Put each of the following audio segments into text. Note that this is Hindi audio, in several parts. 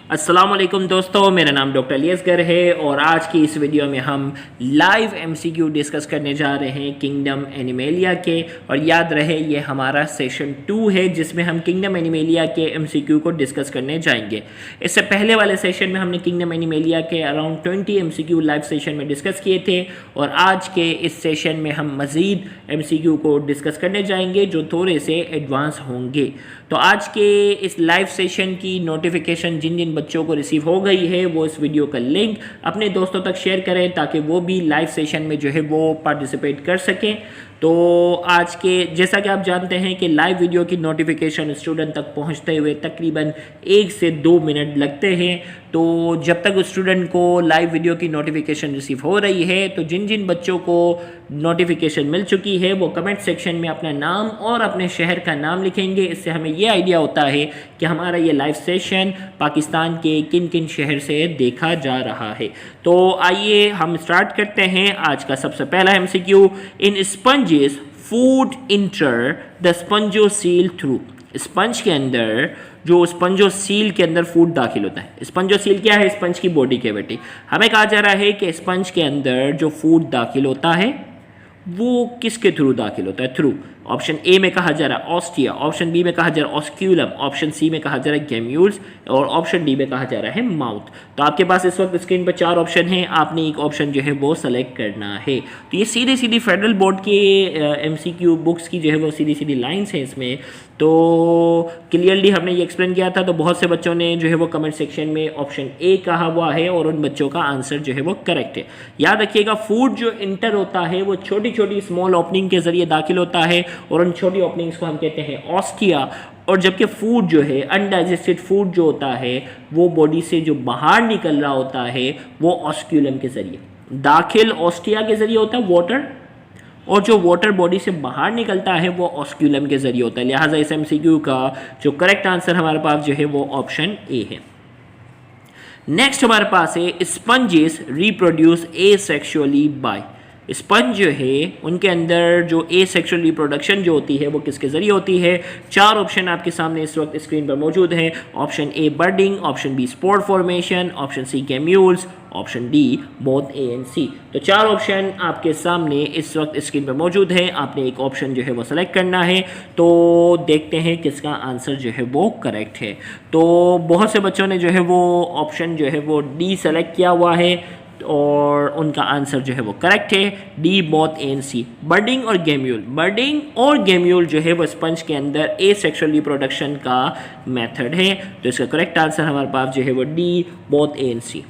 अस्सलाम वालेकुम दोस्तों, मेरा नाम डॉक्टर अलियसगर है और आज की इस वीडियो में हम लाइव एमसीक्यू डिस्कस करने जा रहे हैं किंगडम एनिमेलिया के। और याद रहे ये हमारा सेशन 2 है जिसमें हम किंगडम एनिमेलिया के एमसीक्यू को डिस्कस करने जाएंगे। इससे पहले वाले सेशन में हमने किंगडम एनिमेलिया के अराउंड 20 एमसीक्यू लाइव सेशन में डिस्कस किए थे और आज के इस सेशन में हम मज़ीद एमसीक्यू को डिस्कस करने जाएंगे जो थोड़े से एडवांस होंगे। तो आज के इस लाइव सेशन की नोटिफिकेशन जिन जिन बच्चों को रिसीव हो गई है वो इस वीडियो का लिंक अपने दोस्तों तक शेयर करें ताकि वो भी लाइव सेशन में जो है वो पार्टिसिपेट कर सकें। तो आज के जैसा कि आप जानते हैं कि लाइव वीडियो की नोटिफिकेशन स्टूडेंट तक पहुंचते हुए तकरीबन 1 से 2 मिनट लगते हैं। तो जब तक स्टूडेंट को लाइव वीडियो की नोटिफिकेशन रिसीव हो रही है तो जिन जिन बच्चों को नोटिफिकेशन मिल चुकी है वो कमेंट सेक्शन में अपना नाम और अपने शहर का नाम लिखेंगे। इससे हमें ये आइडिया होता है कि हमारा ये लाइव सेशन पाकिस्तान के किन किन शहर से देखा जा रहा है। तो आइए हम स्टार्ट करते हैं आज का सबसे पहला MCQ. In sponges food enter the spongocoel through. Sponge के अंदर जो स्पंजोसील के अंदर फूड दाखिल होता है। स्पंजोसील क्या है? स्पंज की बॉडी कैविटी। हमें कहा जा रहा है कि स्पंज के अंदर जो फूड दाखिल होता है वो किसके थ्रू दाखिल होता है? थ्रू। ऑप्शन ए में कहा जा रहा है ऑस्टिया, ऑप्शन बी में कहा जा रहा है ऑस्क्यूलम, ऑप्शन सी में कहा जा रहा है गेम्यूल्स और ऑप्शन डी में कहा जा रहा है माउथ। तो आपके पास इस वक्त स्क्रीन पर 4 ऑप्शन हैं, आपने एक ऑप्शन जो है वो सेलेक्ट करना है। तो ये सीधी सीधी फेडरल बोर्ड के एमसीक्यू बुक्स की जो है वो सीधी सीधी लाइन्स हैं इसमें। तो क्लियरली हमने ये एक्सप्लेन किया था, तो बहुत से बच्चों ने जो है वो कमेंट सेक्शन में ऑप्शन ए कहा हुआ है और उन बच्चों का आंसर जो है वो करेक्ट है। याद रखिएगा फूड जो इंटर होता है वो छोटी छोटी स्मॉल ओपनिंग के जरिए दाखिल होता है और उन छोटी ओपनिंग्स को हम कहते हैं ऑस्टिया। और जबकि फूड जो है अनडाइजेस्टेड फूड जो होता है वो बॉडी से जो बाहर निकल रहा होता है वो ऑस्क्यूलम के जरिए। दाखिल ऑस्टिया के जरिए होता है वाटर, और जो वाटर बॉडी से बाहर निकलता है वो ऑस्क्यूलम के जरिए होता है। लिहाजा इस एमसीक्यू का जो करेक्ट आंसर हमारे पास जो है वो ऑप्शन ए है। नेक्स्ट हमारे पास है sponges reproduce asexually by. Sponge जो है उनके अंदर जो एसेक्सुअल रिप्रोडक्शन जो होती है वो किसके जरिए होती है? 4 ऑप्शन आपके सामने इस वक्त स्क्रीन पर मौजूद हैं। Option A budding, option B spore formation, option C gemmules, option D both A and C. तो 4 ऑप्शन आपके सामने इस वक्त स्क्रीन पर मौजूद है, आपने एक ऑप्शन जो है वो सेलेक्ट करना है। तो देखते हैं किसका आंसर जो है वो करेक्ट है। तो बहुत से बच्चों ने जो है वो ऑप्शन जो है वो डी सेलेक्ट किया हुआ है और उनका आंसर जो है वो करेक्ट है, डी बोथ ए एंड सी। बर्डिंग और गेम्यूल, बर्डिंग और गेम्यूल जो है वो स्पंज के अंदर एसेक्सुअल रिप्रोडक्शन का मेथड है। तो इसका करेक्ट आंसर हमारे पास जो है वो D both A and C.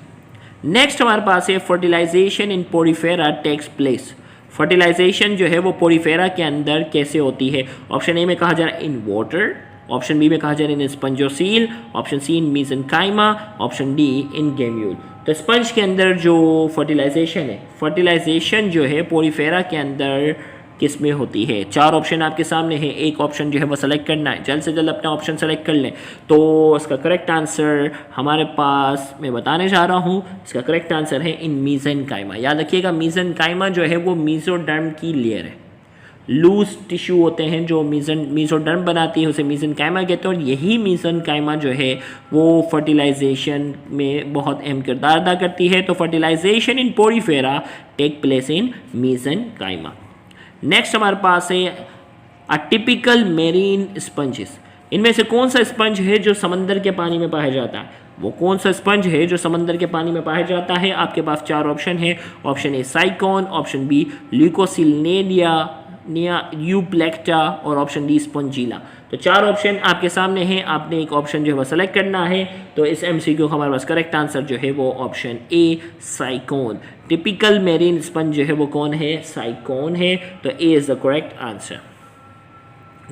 Next हमारे पास है fertilisation in Porifera takes place. Fertilisation जो है वो पोरीफेरा के अंदर कैसे होती है? ऑप्शन ए में कहा जा रहा है इन वाटर, ऑप्शन बी में कहा जा रहा है इन स्पंजोसील, ऑप्शन सी इन मीसेनकाइमा, ऑप्शन डी इन गेम्यूल। तो स्पंज के अंदर जो फर्टिलाइजेशन है, फर्टिलाइजेशन जो है पोरीफेरा के अंदर किस में होती है? 4 ऑप्शन आपके सामने है, एक ऑप्शन जो है वो सेलेक्ट करना है। जल्द से जल्द अपना ऑप्शन सेलेक्ट कर लें। तो इसका करेक्ट आंसर हमारे पास मैं बताने जा रहा हूँ, इसका करेक्ट आंसर है इन मीसेनकाइमा। याद रखिएगा मीसेनकाइमा जो है वो मीजोडर्म की लेयर है। लूज टिश्यू होते हैं जो मीजोडर्म बनाती है उसे मीसेनकाइमा कहते हैं और यही मीसेनकाइमा जो है वो फर्टिलाइजेशन में बहुत अहम किरदार अदा करती है। तो fertilisation in Porifera take place in mesenchyma. Next हमारे पास है अ टिपिकल मेरीन स्पंजेस। इनमें से कौन सा स्पंज है जो समंदर के पानी में पाया जाता है? वो कौन सा स्पंज है जो समंदर के पानी में पाया जाता है? आपके पास 4 ऑप्शन है। Option A Sycon, option B Leucosolenia Euplectella और ऑप्शन डी स्पंजीला। तो 4 ऑप्शन आपके सामने हैं, आपने एक ऑप्शन जो है वो सेलेक्ट करना है। तो इस एमसीक्यू का हमारे पास करेक्ट आंसर जो है वो option A sycon. Typical marine sponge जो है वो कौन है? साइकोन है। तो A is the correct answer.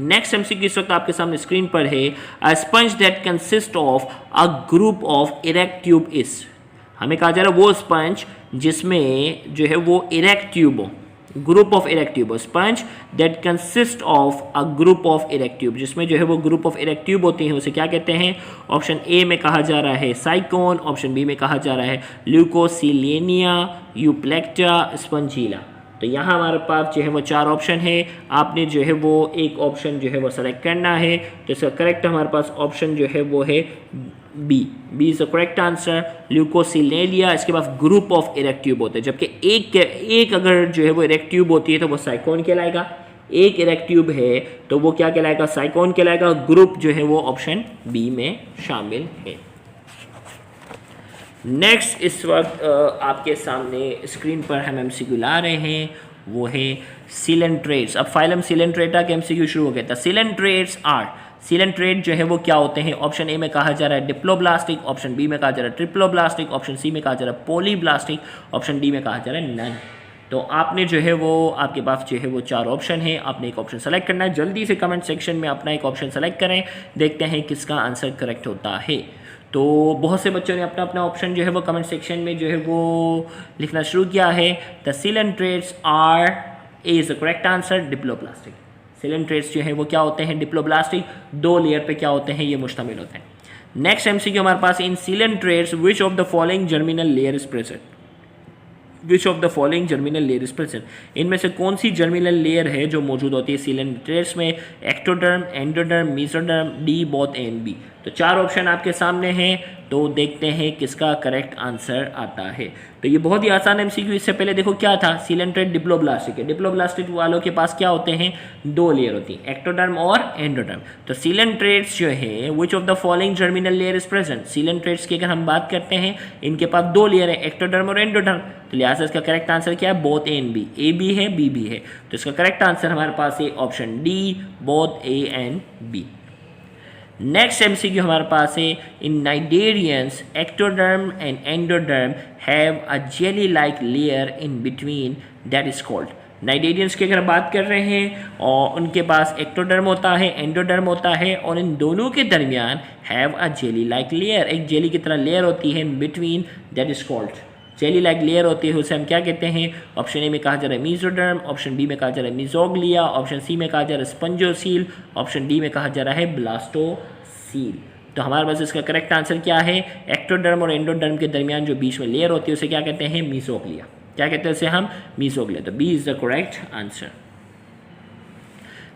Next MCQ इस वक्त आपके सामने स्क्रीन पर है a sponge that consist of a group of erect tube is. हमें कहा जा रहा है वो स्पंज जिसमें जो है वो इरेक्ट ट्यूब हो, group of erect tube. Sponge that consist of a group of erect tube, जिसमें जो है वो ग्रुप ऑफ इरेक्ट ट्यूब होती हैं उसे क्या कहते हैं? ऑप्शन ए में कहा जा रहा है साइकोन, ऑप्शन बी में कहा जा रहा है ल्यूकोसिलेनिया यूप्लेक्टा स्पंजीला। तो यहाँ हमारे पास जो है वो 4 ऑप्शन है, आपने जो है वो एक ऑप्शन जो है वो सेलेक्ट करना है। तो इसका करेक्ट हमारे पास ऑप्शन जो है वो है B is the correct answer. Leucosolenia, इसके पास ग्रुप ऑफ इरेक्ट ट्यूब होते हैं, जबकि एक अगर जो है वो इरेक्ट ट्यूब होती है तो वो साइकोन कहलाएगा। एक इरेक्ट ट्यूब है तो वो क्या कहलाएगा, साइकोन कहलाएगा। ग्रुप जो है वो ऑप्शन बी में शामिल है। नेक्स्ट इस वक्त आपके सामने स्क्रीन पर हम एमसीक्यू ला रहे हैं, वो है सिलेंट्रेट्स। अब फाइलम सिलेंट्रेटा के एमसीक्यू शुरू हो गया था। सिलेंट्रेट्स आर, सिलेंट्रेट जो है वो क्या होते हैं? ऑप्शन ए में कहा जा रहा है डिप्लोब्लास्टिक, ऑप्शन बी में कहा जा रहा है ट्रिप्लोब्लास्टिक, ऑप्शन सी में कहा जा रहा है पॉलीब्लास्टिक, ऑप्शन डी में कहा जा रहा है नन। तो आपने जो है वो आपके पास जो है वो 4 ऑप्शन है, आपने एक ऑप्शन सेलेक्ट करना है। जल्दी से कमेंट सेक्शन में अपना एक ऑप्शन सेलेक्ट करें, देखते हैं किसका आंसर करेक्ट होता है। तो बहुत से बच्चों ने अपना अपना ऑप्शन जो है वो कमेंट सेक्शन में जो है वो लिखना शुरू किया है। The coelenterates are, A is the correct answer, diploblastic. Coelenterates जो है वो क्या होते हैं? डिप्लोब्लास्टिक। 2 लेयर पे क्या होते हैं? ये मुश्तमिल होते हैं। नेक्स्ट एमसीक्यू हमारे पास, in coelenterates which of the following germinal layer is present? Which of the following germinal layer is present? इनमें से कौन सी जर्मिनल लेयर है जो मौजूद होती है सिलेंट्रेट्स में? Ectoderm, endoderm, mesoderm, D both A and B. तो 4 ऑप्शन आपके सामने हैं, तो देखते हैं किसका करेक्ट आंसर आता है। तो ये बहुत ही आसान एमसीक्यू। इससे पहले देखो क्या था, सिलेंट्रेट डिप्लोब्लास्टिक है। डिप्लोब्लास्टिक वालों के पास क्या होते हैं? 2 लेयर होती हैं, एक्टोडर्म और एंडोडर्म। तो सिलेंट्रेट्स जो है, which of the following germinal layer is present? Coelenterates की अगर हम बात करते हैं, इनके पास 2 लेयर है, एक्टोडर्म और एंडोडर्म। तो लिहाजा इसका करेक्ट आंसर क्या है? Both A and B. A भी है, बी भी है, तो इसका करेक्ट आंसर हमारे पास है option D, both A and B. Next MCQ हमारे पास है, in cnidarians ectoderm and endoderm have a jelly like layer in between that is called. Cnidarians की अगर बात कर रहे हैं और उनके पास एक्टोडर्म होता है, एंडोडर्म होता है, और इन दोनों के दरमियान have a jelly like layer, एक जेली की तरह लेयर होती है, इन between that is called. Jelly like layer होती है, उसे हम क्या कहते हैं? ऑप्शन ए में कहा जा रहा है मीजोडर्म, ऑप्शन बी में कहा जा रहा है मीजोग्लिया, ऑप्शन सी में कहा जा रहा है स्पंजोसील, ऑप्शन डी में कहा जा रहा है ब्लास्टोसील। तो हमारे पास इसका करेक्ट आंसर क्या है? एक्टोडर्म और एंडोडर्म के दरमियान जो बीच में लेयर होती है उसे क्या कहते हैं? मीजोग्लिया। क्या कहते हैं उसे हम? मीजोग्लिया। तो B is the correct answer.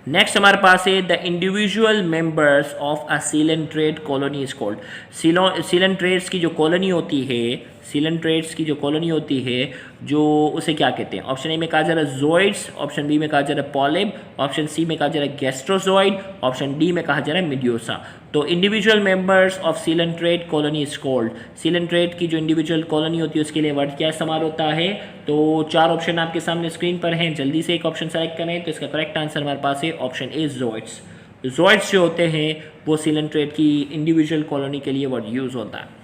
Next हमारे पास है, the individual members of a coelenterate colony is called. Coelenterates की जो कॉलोनी होती है, सिलेंट्रेट्स की जो कॉलोनी होती है, जो उसे क्या कहते हैं? ऑप्शन ए में कहा जा रहा है ज़ोइड्स, ऑप्शन बी में कहा जा रहा है पॉलिप, ऑप्शन सी में कहा जा रहा है गैस्ट्रोजोइड, ऑप्शन डी में कहा जा रहा है मिड्यूसा। तो individual members of coelenterate colony is called. Coelenterate की जो इंडिविजुअल कॉलोनी होती है उसके लिए वर्ड क्या इस्तेमाल होता है? तो 4 ऑप्शन आपके सामने स्क्रीन पर हैं, जल्दी से एक ऑप्शन सेलेक्ट करें। तो इसका करेक्ट आंसर हमारे पास है ऑप्शन ए, ज़ोइड्स। ज़ोइड्स जो होते हैं वो सिलेंट्रेट की इंडिविजुअल कॉलोनी के लिए वर्ड यूज़ होता है।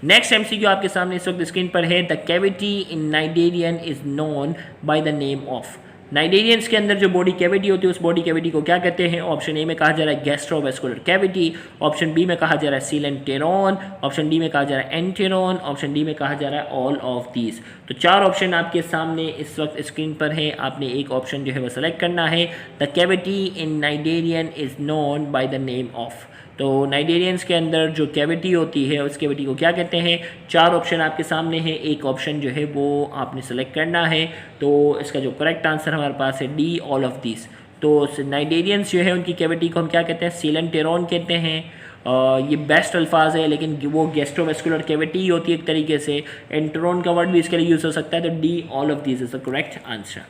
नेक्स्ट एमसीक्यू आपके सामने इस वक्त स्क्रीन पर है, the cavity in cnidarian is known by the name of. Cnidarians के अंदर जो बॉडी कैविटी होती है उस बॉडी कैविटी को क्या कहते हैं? ऑप्शन ए में कहा जा रहा है गैस्ट्रोवेस्कुलर कैविटी, ऑप्शन बी में कहा जा रहा है सिलेंटेरॉन, ऑप्शन डी में कहा जा रहा है एंटेरॉन, ऑप्शन डी में कहा जा रहा है ऑल ऑफ दीज। तो 4 ऑप्शन आपके सामने इस वक्त स्क्रीन पर है, आपने एक ऑप्शन जो है वो सेलेक्ट करना है। The cavity in cnidarian is known by the name of. तो नाइडेरियंस के अंदर जो कैविटी होती है उस कैविटी को क्या कहते हैं? 4 ऑप्शन आपके सामने है, एक ऑप्शन जो है वो आपने सेलेक्ट करना है। तो इसका जो करेक्ट आंसर हमारे पास है डी, ऑल ऑफ दिस। तो नाइडेरियंस जो है उनकी कैविटी को हम क्या कहते हैं? सिलेंटेरॉन कहते हैं। ये बेस्ट अल्फाज है, लेकिन वो गैस्ट्रोवेस्कुलर कैविटी होती है एक तरीके से। एंटेरॉन का वर्ड भी इसके लिए यूज़ हो सकता है। तो D, all of this is the correct answer.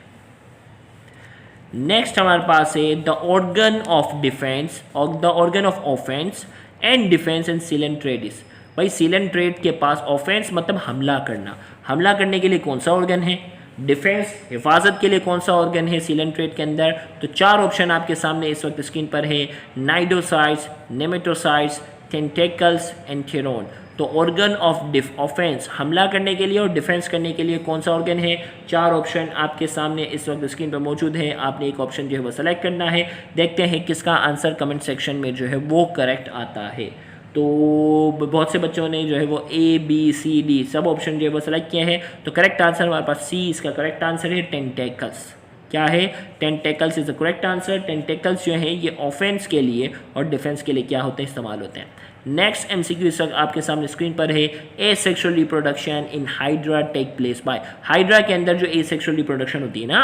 Next हमारे पास है, द ऑर्गन ऑफ डिफेंस और the organ of offence and defence in coelenterates. भाई सिलेंट्रेट के पास ऑफेंस मतलब हमला करना, हमला करने के लिए कौन सा ऑर्गन है? डिफेंस, हिफाजत के लिए कौन सा ऑर्गन है सिलेंट्रेट के अंदर? तो 4 ऑप्शन आपके सामने इस वक्त स्क्रीन पर है, नाइडोसाइट्स, नेमेटोसाइट्स, टेंटेकल्स, एंटेरॉन। तो ऑर्गन ऑफ ऑफेंस, हमला करने के लिए और डिफेंस करने के लिए कौन सा ऑर्गन है? 4 ऑप्शन आपके सामने इस वक्त स्क्रीन पर मौजूद है, आपने एक ऑप्शन जो है वो सेलेक्ट करना है। देखते हैं किसका आंसर कमेंट सेक्शन में जो है वो करेक्ट आता है। तो बहुत से बच्चों ने जो है वो ए, बी, सी, डी सब ऑप्शन जो है वो सेलेक्ट किए हैं। तो करेक्ट आंसर हमारे पास सी, इसका करेक्ट आंसर है टेंटेकल्स। क्या है? Tentacles is the correct answer. Tentacles जो है ये ऑफेंस के लिए और डिफेंस के लिए क्या होते हैं? इस्तेमाल होते हैं। नेक्स्ट एमसीक्यू इस वक्त आपके सामने स्क्रीन पर है, asexual reproduction in hydra take place by. Hydra के अंदर जो एसेक्सुअल रिप्रोडक्शन होती है ना,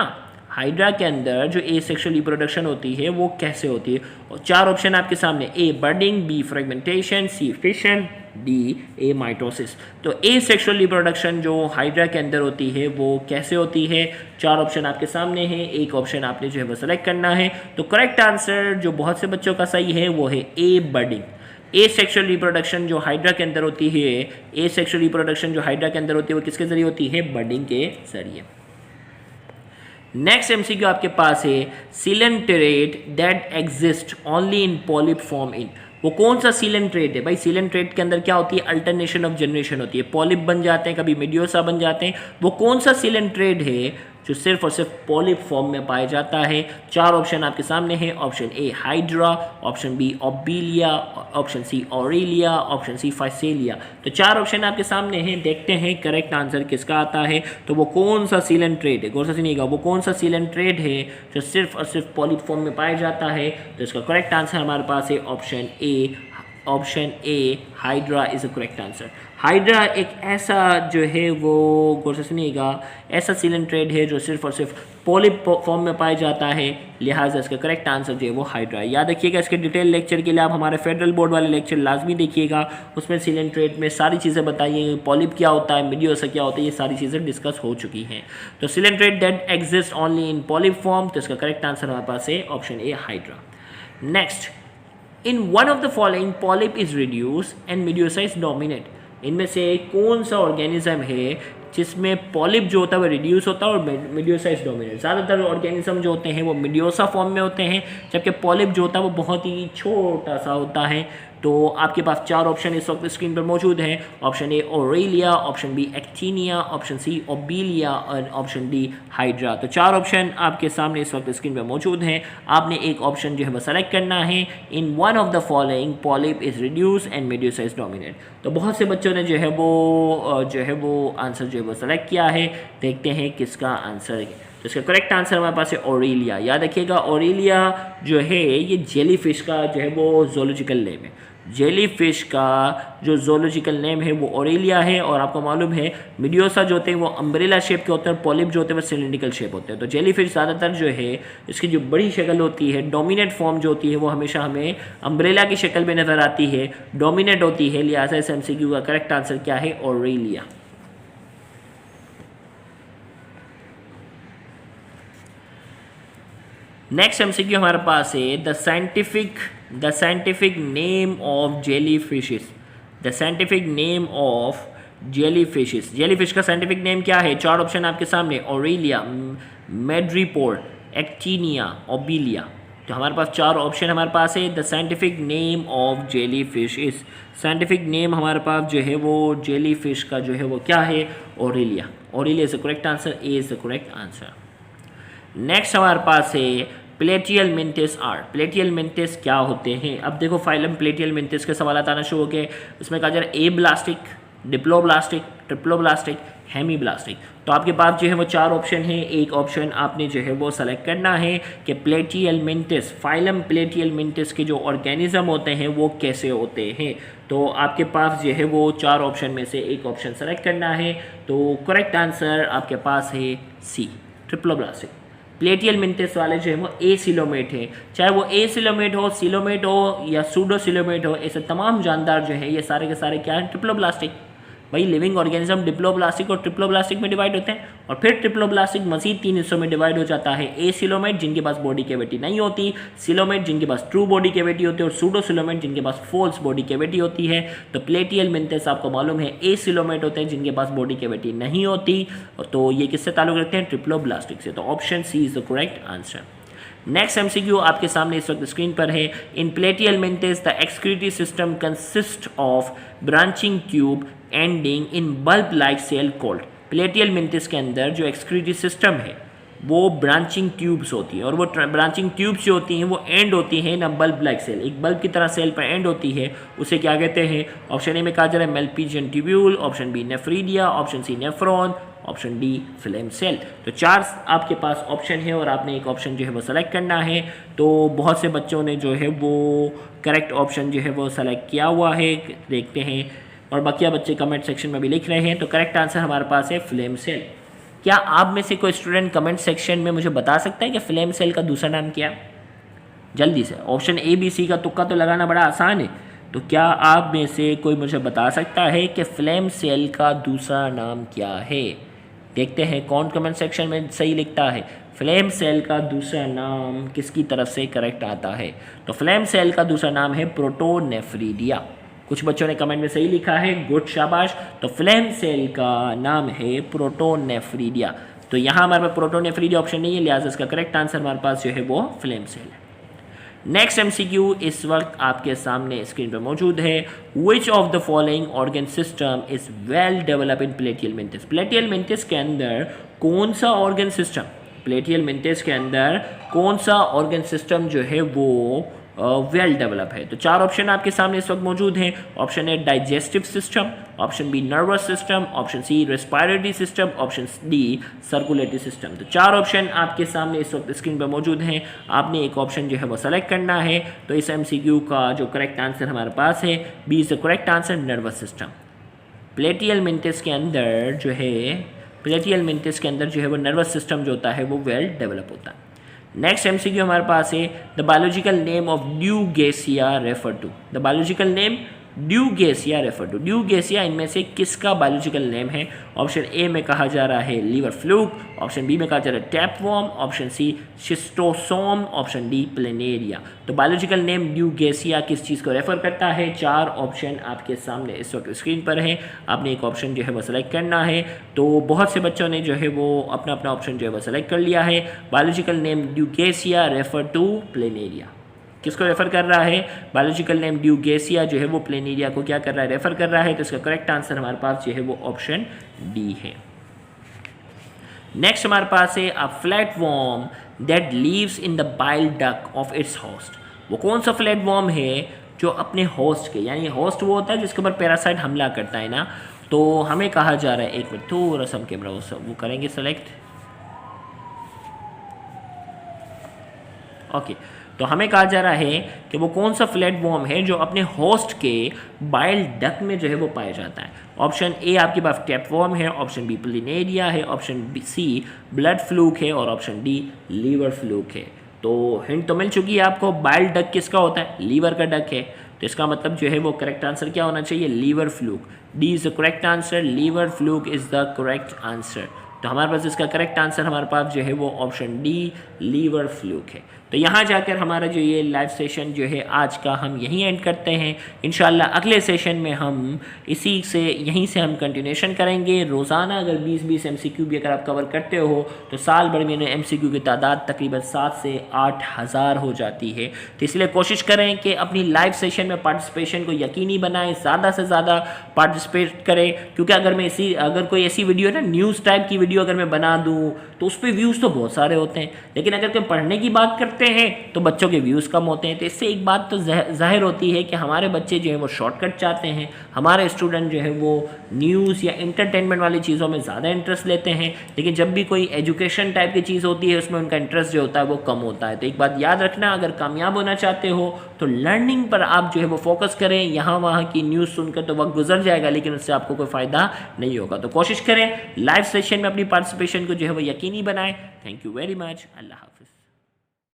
हाइड्रा के अंदर जो ए सेक्शुअल रिप्रोडक्शन होती है वो कैसे होती है। और 4 ऑप्शन आपके सामने, A budding, B fragmentation, C fission, D amitosis. तो ए सेक्शुअल रिप्रोडक्शन जो हाइड्रा के अंदर होती है वो कैसे होती है। 4 ऑप्शन आपके सामने हैं, एक ऑप्शन आपने जो है वो सेलेक्ट करना है। तो करेक्ट आंसर जो बहुत से बच्चों का सही है वो है ए बर्डिंग। ए सेक्शुअल रिप्रोडक्शन जो हाइड्रा के अंदर होती है, ए सेक्शुअल रिप्रोडक्शन जो हाइड्रा के अंदर होती है वो किसके जरिए होती है, बर्डिंग के जरिए। नेक्स्ट एमसीक्यू आपके पास है, sealant trait that exist only in polyp form in. वो कौन सा सीलेंट ट्रेट है भाई। सीलेंट ट्रेट के अंदर क्या होती है, अल्टरनेशन ऑफ जनरेशन होती है, पॉलिप बन जाते हैं, कभी मीडियोसा बन जाते हैं। वो कौन सा सीलेंट ट्रेट है जो सिर्फ और सिर्फ पॉलिप फॉर्म में पाया जाता है। 4 ऑप्शन आपके सामने हैं, option A Hydra, option B Obelia, option C Aurelia, option C Physalia. तो 4 ऑप्शन आपके सामने हैं, देखते हैं करेक्ट आंसर किसका आता है। तो वो कौन सा सीलेंट ट्रेट है, गौर से सुनिएगा, वो कौन सा सीलेंट ट्रेट है जो सिर्फ और सिर्फ पॉलिप फॉर्म में पाया जाता है। तो इसका करेक्ट आंसर हमारे पास है option A. Option A hydra is a correct answer. Hydra एक ऐसा जो है वो, गौर से सुनिएगा, ऐसा सीलेंट ट्रेट है जो सिर्फ और सिर्फ पॉलिप फॉर्म में पाया जाता है, लिहाजा इसका करेक्ट आंसर जो है वो हाइड्रा है। याद रखिएगा, इसके डिटेल लेक्चर के लिए आप हमारे फेडरल बोर्ड वाले लेक्चर लाजमी देखिएगा, उसमें सीलेंट ट्रेट में सारी चीज़ें बताइए, पॉलिप क्या होता है, मीडियोसा क्या होता है, ये सारी चीज़ें डिस्कस हो चुकी हैं। तो coelenterate that exist only in polyp form, तो इसका करेक्ट आंसर हमारे पास है option A Hydra. Next, in one of the following polyp is reduce and medusa is dominate. इनमें से कौन सा ऑर्गेनिज्म है जिसमें पॉलिप जो होता है वो रिड्यूस होता है और मीडियोसा इज डोमिनेट। ज़्यादातर ऑर्गेनिज्म जो होते हैं वो मीडियोसा फॉर्म में होते हैं, जबकि पॉलिप जो होता है वो बहुत ही छोटा सा होता है। तो आपके पास 4 ऑप्शन इस वक्त स्क्रीन पर मौजूद हैं, option A Aurelia, option B Actinia, option C Obelia और ऑप्शन डी हाइड्रा। तो 4 ऑप्शन आपके सामने इस वक्त स्क्रीन पर मौजूद हैं, आपने एक ऑप्शन जो है वो सेलेक्ट करना है। In one of the following polyp is reduce and medusa is dominate. तो बहुत से बच्चों ने जो है वो आंसर जो है वो सेलेक्ट किया है, देखते हैं किसका आंसर है। तो इसका करेक्ट आंसर हमारे पास है ऑरेलिया। याद रखिएगा, ऑरेलिया जो है ये जेली फिश का जो है वो जोलॉजिकल नेम है। जेली फिश का जो जोलॉजिकल नेम है वो ऑरेलिया है। और आपको मालूम है मीडियोसा जो होते हैं वो अम्ब्रेला शेप के होते हैं, पॉलिप जो होते हैं वो सिलिंड्रिकल शेप होते हैं। तो जेली फिश ज़्यादातर जो है इसकी जो बड़ी शक्ल होती है, डोमिनेट फॉर्म जो होती है वो हमेशा हमें अम्ब्रेला की शक्ल में नज़र आती है, डोमिनेट होती है, लिहाजा इस एमसीक्यू का करेक्ट आंसर क्या है, ऑरेलिया। नेक्स्ट एमसीक्यू हमारे पास है, the scientific name of jelly fishes. The scientific name of jelly fishes. Jelly fish का साइंटिफिक नेम क्या है। 4 ऑप्शन आपके सामने, ऑरेलिया, मैड्रीपोड, एक्टिनिया, ओबीलिया। तो हमारे पास 4 ऑप्शन हमारे पास है। The scientific name of jelly fishes, scientific name हमारे पास जो है वो जेली फिश का जो है वो क्या है, Aurelia. Aurelia is the correct answer, A is the correct answer. Next हमारे पास है प्लेटियल मिंटिस आर। प्लेटियल मिंटिस क्या होते हैं। अब देखो फाइलम प्लेटियल मिंटिस के सवाल आना शुरू हो गए। उसमें कहा जा रहा है ए ब्लास्टिक, डिप्लोब्लास्टिक, ट्रिप्लोब्लास्टिक, हेमीब्लास्टिक। तो आपके पास जो है वो 4 ऑप्शन है, एक ऑप्शन आपने जो है वो सेलेक्ट करना है कि प्लेटियल मिंटिस, फाइलम प्लेटियल मिंटिस के जो ऑर्गेनिज्म होते हैं वो कैसे होते हैं। तो आपके पास जो है वो 4 ऑप्शन में से एक ऑप्शन सेलेक्ट करना है। तो करेक्ट आंसर आपके पास है सी, ट्रिप्लोब्लास्टिक। प्लेटियल मिंटिस वाले जो है वो ए सिलोमेट है, चाहे वो ए सिलोमेट हो, सिलोमेट हो या सूडो सिलोमेट हो, ऐसे तमाम जानदार जो है ये सारे के सारे क्या है, ट्रिप्लोब्लास्टिक। भाई लिविंग ऑर्गेनिज्म डिप्लोब्लास्टिक और ट्रिप्लोब्लास्टिक में डिवाइड होते हैं, और फिर ट्रिप्लोब्लास्टिक मजीद 3 हिस्सों में डिवाइड हो जाता है। ए सिलोमेट जिनके पास बॉडी कैविटी नहीं होती, सिलोमेट जिनके पास ट्रू बॉडी कैविटी होती है, और सूडो सिलोमेट जिनके पास फॉल्स बॉडी कैविटी होती है। तो प्लेटियल मिंटिस आपको मालूम है ए सिलोमेट होते हैं जिनके पास बॉडी कैविटी नहीं होती, तो ये किससे ताल्लुक रखते हैं, ट्रिप्लोब्लास्टिक से। तो option C is the correct answer. Next MCQ आपके सामने इस वक्त स्क्रीन पर है। In Platyhelminthes the excretory system consist of branching tube ending in bulb like cell called. Platyhelminthes के अंदर जो एक्सक्रीटरी सिस्टम है वो ब्रांचिंग ट्यूब्स होती है, और वो ब्रांचिंग ट्यूब्स जो होती हैं वो एंड होती हैं ना बल्ब लाइक सेल, एक बल्ब की तरह सेल पर एंड होती है, उसे क्या कहते हैं। ऑप्शन ए में कहा जा रहा है Malpighian tubule, option B nephridia, option C nephron, option D flame cell. तो 4 आपके पास ऑप्शन है और आपने एक ऑप्शन जो है वो सेलेक्ट करना है। तो बहुत से बच्चों ने जो है वो करेक्ट ऑप्शन जो है वो सेलेक्ट किया हुआ है, देखते हैं, और बाकिया बच्चे कमेंट सेक्शन में भी लिख रहे हैं। तो करेक्ट आंसर हमारे पास है फ्लेम सेल। क्या आप में से कोई स्टूडेंट कमेंट सेक्शन में मुझे बता सकता है कि फ्लेम सेल का दूसरा नाम क्या है? जल्दी से। ऑप्शन ए बी सी का तुक्का तो लगाना बड़ा आसान है, तो क्या आप में से कोई मुझे बता सकता है कि फ्लेम सेल का दूसरा नाम क्या है? देखते हैं कौन कमेंट सेक्शन में सही लिखता है। फ्लेम सेल का दूसरा नाम किसकी तरफ से करेक्ट आता है? तो फ्लेम सेल का दूसरा नाम है प्रोटोनेफ्रीडिया। कुछ बच्चों ने कमेंट में सही लिखा है, गुड, शाबाश। तो फ्लेम सेल का नाम है प्रोटोनेफ्रीडिया। तो यहाँ हमारे पास प्रोटोनेफ्रीडिया ऑप्शन नहीं है, लिहाजा इसका करेक्ट आंसर हमारे पास जो है वो फ्लेम सेल है। नेक्स्ट एमसीक्यू इस वक्त आपके सामने स्क्रीन पर मौजूद है। Which of the following organ system is well develop in Platyhelminthes? Platyhelminthes के अंदर कौन सा ऑर्गन सिस्टम, प्लेटियल मेंटिस के अंदर कौन सा ऑर्गन सिस्टम जो है वो वेल डेवलप है? तो 4 ऑप्शन आपके सामने इस वक्त मौजूद हैं। Option A digestive system, option B nervous system, option C respiratory system, option D circulatory system. तो 4 ऑप्शन आपके सामने इस वक्त स्क्रीन पर मौजूद हैं। आपने एक ऑप्शन जो है वो सेलेक्ट करना है। तो इस एमसीक्यू का जो करेक्ट आंसर हमारे पास है, B is the correct answer, nervous system. Platyhelminthes के अंदर जो है, प्लेटियल मेंटिस के अंदर जो है वो नर्वस सिस्टम जो होता है वो वेल डेवलप होता है। नेक्स्ट एमसीक्यू हमारे पास है, the biological name of Dugesia refer to? The biological name Dugesia refer to, Dugesia इनमें से किसका बायोलॉजिकल नेम है? ऑप्शन ए में कहा जा रहा है लीवर फ्लूक, ऑप्शन बी में कहा जा रहा है tapeworm, option C schistosome, option D Planaria. तो बायोलॉजिकल नेम ड्यूगेसिया किस चीज़ को रेफर करता है? 4 ऑप्शन आपके सामने इस वक्त स्क्रीन पर है। आपने एक ऑप्शन जो है वो सेलेक्ट करना है। तो बहुत से बच्चों ने जो है वो अपना अपना ऑप्शन जो है वो सेलेक्ट कर लिया है। Biological name Dugesia refer to Planaria. किसको रेफर कर रहा है? बायोलॉजिकल नेम ड्यूगेसिया जो है वो प्लेनेरिया को क्या कर रहा है? रेफर कर रहा है। तो इसका करेक्ट आंसर हमारे पास जो है वो ऑप्शन डी है। नेक्स्ट हमारे पास है a flatworm that lives in the bile duct of its host. वो कौन सा फ्लैटवॉर्म है जो अपने होस्ट के, यानी होस्ट वो होता है जिसके ऊपर पैरासाइट हमला करता है ना, तो हमें कहा जा रहा है, एक मिनट थोड़ा सा हम कैमरा वो करेंगे सेलेक्ट, ओके। तो हमें कहा जा रहा है कि वो कौन सा फ्लैटवॉर्म है जो अपने होस्ट के बाइल डक्ट में जो है वो पाया जाता है। ऑप्शन ए आपके पास टैपवॉर्म है, ऑप्शन बी प्लेनेरिया है, ऑप्शन सी ब्लड फ्लूक है और ऑप्शन डी लीवर फ्लूक है। तो हिंट तो मिल चुकी है आपको, बाइल डक्ट किसका होता है? लीवर का डक्ट है। तो इसका मतलब जो है वो करेक्ट आंसर क्या होना चाहिए? Liver fluke. D is the correct answer, liver fluke is the correct answer. तो हमारे पास इसका करेक्ट आंसर हमारे पास जो है वो ऑप्शन डी लीवर फ्लूक है। तो यहाँ जाकर हमारा जो ये लाइव सेशन जो है आज का हम यहीं एंड करते हैं। इंशाल्लाह अगले सेशन में हम यहीं से हम कंटिन्यूशन करेंगे। रोज़ाना अगर 20-20 MCQ भी अगर आप कवर करते हो तो साल भर में MCQ की तादाद तकरीबन 7 से 8 हज़ार हो जाती है। तो इसलिए कोशिश करें कि अपनी लाइव सेशन में पार्टिसिपेशन को यकीनी बनाएं, ज़्यादा से ज़्यादा पार्टिसिपेट करें। क्योंकि अगर कोई ऐसी वीडियो ना, न्यूज़ टाइप की वीडियो अगर मैं बना दूँ तो उस पर व्यूज़ तो बहुत सारे होते हैं, लेकिन अगर कोई पढ़ने की बात करते हैं तो बच्चों के व्यूज़ कम होते हैं। तो इससे एक बात तो जाहिर होती है कि हमारे बच्चे जो हैं वो शॉर्टकट चाहते हैं, हमारे स्टूडेंट जो है वो न्यूज़ या इंटरटेनमेंट वाली चीज़ों में ज़्यादा इंटरेस्ट लेते हैं, लेकिन जब भी कोई एजुकेशन टाइप की चीज़ होती है उसमें उनका इंटरेस्ट जो होता है वो कम होता है। तो एक बात याद रखना, अगर कामयाब होना चाहते हो तो लर्निंग पर आप जो है वो फोकस करें। यहाँ वहाँ की न्यूज़ सुनकर तो वक्त गुजर जाएगा, लेकिन उससे आपको कोई फ़ायदा नहीं होगा। तो कोशिश करें लाइव सेशन में अपनी पार्टिसिपेशन को जो है वो यकीनी बनाएं। Thank you very much. Allah हाफिज़।